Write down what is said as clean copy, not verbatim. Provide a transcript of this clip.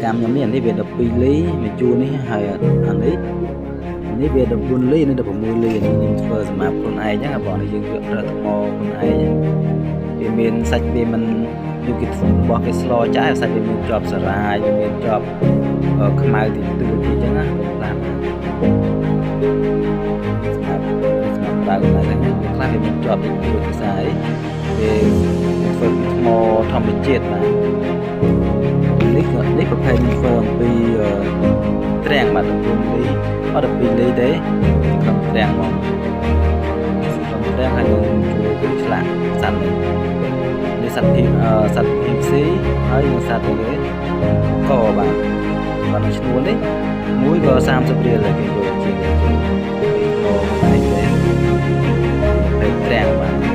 កម្មខ្ញុំនេះអានេះវា12លីមួយជួរនេះហើយអានេះវា14លីនេះ16លីនេះខ្ញុំធ្វើសម្រាប់ខ្លួនឯងហ្នឹងបងយើងយកប្រើថ្មខ្លួនឯងវាមានសាច់វាមិនដូចគេរបស់គេស្លចាស់សាច់វាមានជាប់សារាយវាមានជាប់ខ្មៅទីទួតទីអញ្ចឹងណាខ្លះសម្រាប់ប្រើខ្លួនឯងខ្លះវាមានជាប់ទីទួតភាសាអីវាធ្វើថ្មធម្មជាតិបាទនេះប្រភេទខ្ញុំធ្វើអំពីត្រាំងបាទ14លីអត់12លីទេក្នុងត្រាំងមកក្នុងត្រាំងហើយនឹងជួយឆ្លាក់សត្វនេះសត្វPVC ហើយនឹងសត្វទៅគេកបាទcònឈ្នួលនេះមួយក៏30រៀលដែរគេយកជាងទៅឯងទេពេលត្រាំងបាទ